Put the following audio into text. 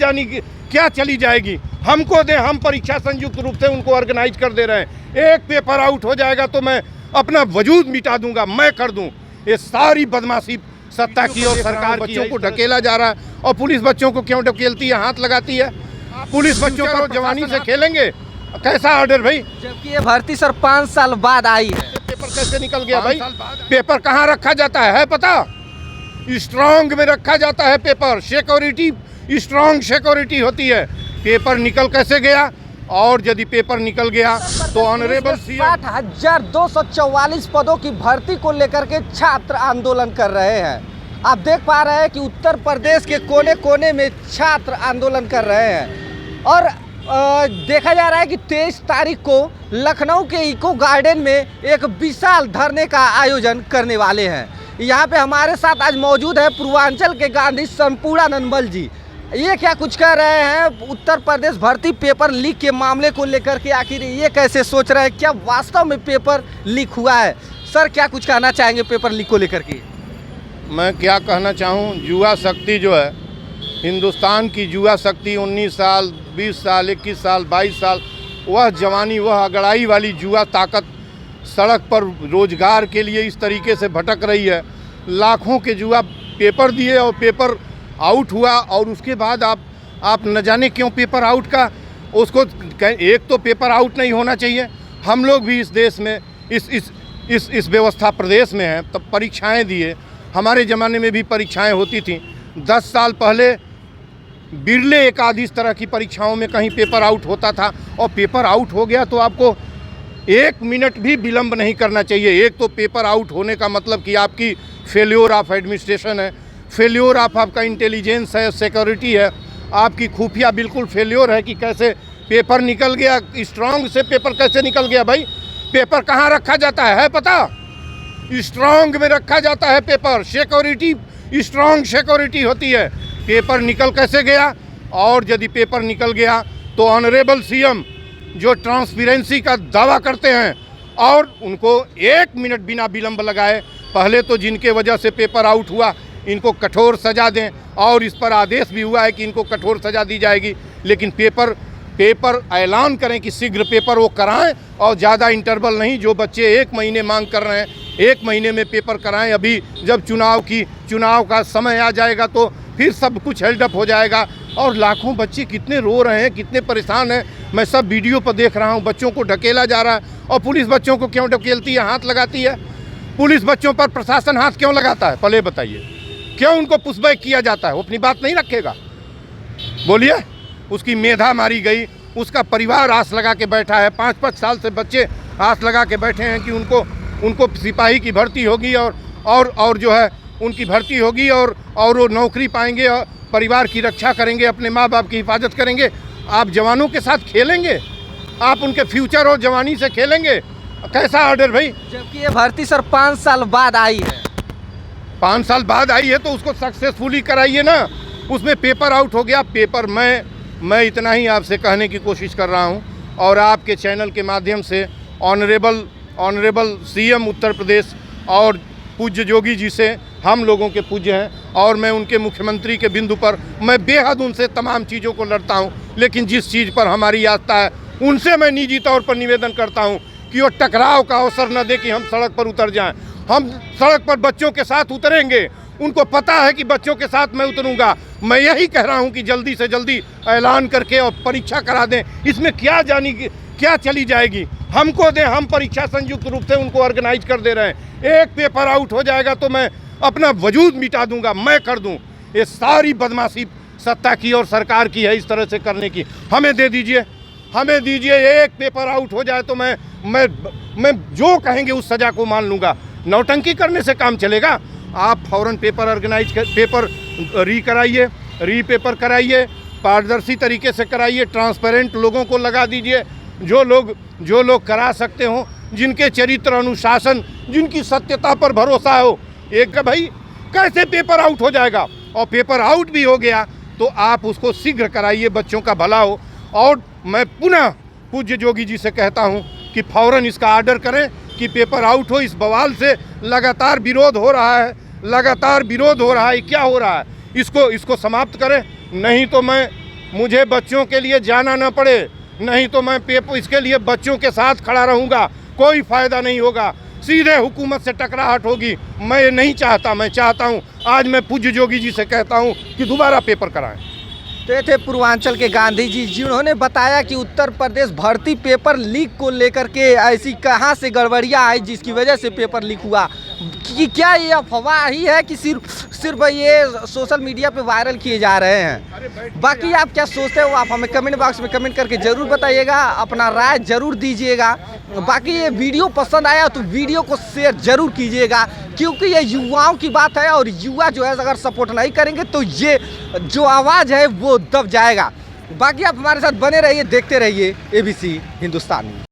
जानी क्या चली जाएगी। हमको दे, हम परीक्षा संयुक्त रूप से उनको ऑर्गेनाइज कर दे रहे हैं। एक पेपर आउट हो जाएगा तो मैं अपना वजूद मिटा दूंगा, मैं कर दूं। ये सारी बदमाशी सत्ता की और सरकार की। बच्चों को ढकेला जा रहा है और पुलिस बच्चों को क्यों ढकेलती है, हाथ लगाती है। पुलिस बच्चों को जवानी से खेलेंगे, कैसा ऑर्डर भाई। जबकि ये भर्ती सर 5 साल बाद आई है। पेपर कैसे निकल गया भाई? पेपर कहाँ रखा जाता है पता? स्ट्रांग में रखा जाता है पेपर, सिक्योरिटी, स्ट्रांग सिक्योरिटी होती है। पेपर निकल कैसे गया? और यदि पेपर निकल गया तो ऑनरेबल 60,244 पदों की भर्ती को लेकर के छात्र आंदोलन कर रहे हैं। आप देख पा रहे हैं कि उत्तर प्रदेश के कोने कोने में छात्र आंदोलन कर रहे हैं। और देखा जा रहा है कि 23 तारीख को लखनऊ के इको गार्डन में एक विशाल धरने का आयोजन करने वाले हैं। यहाँ पे हमारे साथ आज मौजूद है पूर्वांचल के गांधी संपूर्णानंद बल जी। ये क्या कुछ कह रहे हैं उत्तर प्रदेश भर्ती पेपर लीक के मामले को लेकर के? आखिर ये कैसे सोच रहे हैं, क्या वास्तव में पेपर लीक हुआ है? सर क्या कुछ कहना चाहेंगे पेपर लीक को लेकर के? मैं क्या कहना चाहूँ, युवा शक्ति जो है, हिंदुस्तान की युवा शक्ति 19 साल, 20 साल, 21 साल, 22 साल, वह जवानी, वह अगड़ाई वाली युवा ताकत सड़क पर रोजगार के लिए इस तरीके से भटक रही है। लाखों के युवा पेपर दिए और पेपर आउट हुआ, और उसके बाद आप न जाने क्यों पेपर आउट का उसको, एक तो पेपर आउट नहीं होना चाहिए। हम लोग भी इस देश में इस व्यवस्था प्रदेश में हैं, तब परीक्षाएं दिए। हमारे ज़माने में भी परीक्षाएं होती थी। 10 साल पहले बिरले एक आध इस तरह की परीक्षाओं में कहीं पेपर आउट होता था, और पेपर आउट हो गया तो आपको 1 मिनट भी विलंब नहीं करना चाहिए। एक तो पेपर आउट होने का मतलब कि आपकी फेल्योर ऑफ एडमिनिस्ट्रेशन है, फेल्योर ऑफ आपका इंटेलिजेंस है, सिक्योरिटी है, आपकी खुफिया बिल्कुल फेल्योर है कि कैसे पेपर निकल गया। स्ट्रांग से पेपर कैसे निकल गया भाई? पेपर कहाँ रखा जाता है पता? स्ट्रांग में रखा जाता है पेपर, सिक्योरिटी, स्ट्रांग सिक्योरिटी होती है। पेपर निकल कैसे गया? और यदि पेपर निकल गया तो ऑनरेबल सीएम जो ट्रांसपेरेंसी का दावा करते हैं, और उनको 1 मिनट बिना विलंब लगाए, पहले तो जिनके वजह से पेपर आउट हुआ इनको कठोर सज़ा दें, और इस पर आदेश भी हुआ है कि इनको कठोर सज़ा दी जाएगी। लेकिन पेपर ऐलान करें कि शीघ्र पेपर वो कराएं, और ज़्यादा इंटरवल नहीं। जो बच्चे 1 महीने मांग कर रहे हैं, 1 महीने में पेपर कराएं। अभी जब चुनाव का समय आ जाएगा तो फिर सब कुछ हेल्डअप हो जाएगा। और लाखों बच्चे कितने रो रहे हैं, कितने परेशान हैं। मैं सब वीडियो पर देख रहा हूँ, बच्चों को ढकेला जा रहा है। और पुलिस बच्चों को क्यों ढकेलती है, हाथ लगाती है? पुलिस बच्चों पर प्रशासन हाथ क्यों लगाता है, पहले बताइए। क्यों उनको पुशबैक किया जाता है? वो अपनी बात नहीं रखेगा, बोलिए। उसकी मेधा मारी गई, उसका परिवार आस लगा के बैठा है। 5-5 साल से बच्चे आस लगा के बैठे हैं कि उनको सिपाही की भर्ती होगी, और जो है उनकी भर्ती होगी, और वो नौकरी पाएंगे, और परिवार की रक्षा करेंगे, अपने माँ बाप की हिफाजत करेंगे। आप जवानों के साथ खेलेंगे, आप उनके फ्यूचर और जवानी से खेलेंगे, कैसा ऑर्डर भाई? जबकि ये भर्ती सर 5 साल बाद आई है। 5 साल बाद आई है तो उसको सक्सेसफुली कराइए ना। उसमें पेपर आउट हो गया। पेपर मैं इतना ही आपसे कहने की कोशिश कर रहा हूं, और आपके चैनल के माध्यम से ऑनरेबल सीएम उत्तर प्रदेश और पूज्य योगी जी से हम लोगों के पूज्य हैं, और मैं उनके मुख्यमंत्री के बिंदु पर मैं बेहद उनसे तमाम चीज़ों को लड़ता हूं। लेकिन जिस चीज़ पर हमारी आस्था है, उनसे मैं निजी तौर पर निवेदन करता हूं कि वो टकराव का अवसर न दे कि हम सड़क पर उतर जाएं। हम सड़क पर बच्चों के साथ उतरेंगे, उनको पता है कि बच्चों के साथ मैं उतरूंगा। मैं यही कह रहा हूं कि जल्दी से जल्दी ऐलान करके और परीक्षा करा दें। इसमें क्या चली जाएगी? हमको दें, हम परीक्षा संयुक्त रूप से उनको ऑर्गेनाइज कर दे रहे हैं। एक पेपर आउट हो जाएगा तो मैं अपना वजूद मिटा दूंगा, मैं कर दूं। ये सारी बदमाशी सत्ता की और सरकार की है, इस तरह से करने की। हमें दे दीजिए, हमें दीजिए। एक पेपर आउट हो जाए तो मैं जो कहेंगे उस सज़ा को मान लूँगा। नौटंकी करने से काम चलेगा? आप फौरन पेपर पेपर री-पेपर कराइए, पारदर्शी तरीके से कराइए, ट्रांसपेरेंट लोगों को लगा दीजिए, जो लोग करा सकते हो, जिनके चरित्र, अनुशासन, जिनकी सत्यता पर भरोसा हो। एक भाई कैसे पेपर आउट हो जाएगा? और पेपर आउट भी हो गया तो आप उसको शीघ्र कराइए, बच्चों का भला हो। और मैं पुनः पूज्य योगी जी से कहता हूं कि फौरन इसका आर्डर करें कि पेपर आउट हो। इस बवाल से लगातार विरोध हो रहा है, क्या हो रहा है? इसको समाप्त करें, नहीं तो मैं मुझे बच्चों के लिए जाना न पड़े, नहीं तो मैं पेपर इसके लिए बच्चों के साथ खड़ा रहूँगा। कोई फ़ायदा नहीं होगा, सीधे हुकूमत से टकराहट होगी। मैं ये नहीं चाहता। मैं चाहता हूँ, आज मैं पूज्य जोगी जी से कहता हूँ कि दोबारा पेपर कराएं। तो ये थे पूर्वांचल के गांधी जी, जिन्होंने बताया कि उत्तर प्रदेश भर्ती पेपर लीक को लेकर के ऐसी कहां से गड़बड़ियां आई जिसकी वजह से पेपर लीक हुआ। कि क्या ये अफवाह ही है कि सिर्फ ये सोशल मीडिया पे वायरल किए जा रहे हैं। बाकी आप क्या सोचते हो, आप हमें कमेंट बॉक्स में कमेंट करके ज़रूर बताइएगा, अपना राय ज़रूर दीजिएगा। बाकी ये वीडियो पसंद आया तो वीडियो को शेयर ज़रूर कीजिएगा, क्योंकि ये युवाओं की बात है और युवा जो है अगर सपोर्ट नहीं करेंगे तो ये जो आवाज़ है वो दब जाएगा। बाकी आप हमारे साथ बने रहिए, देखते रहिए ABC हिंदुस्तानी।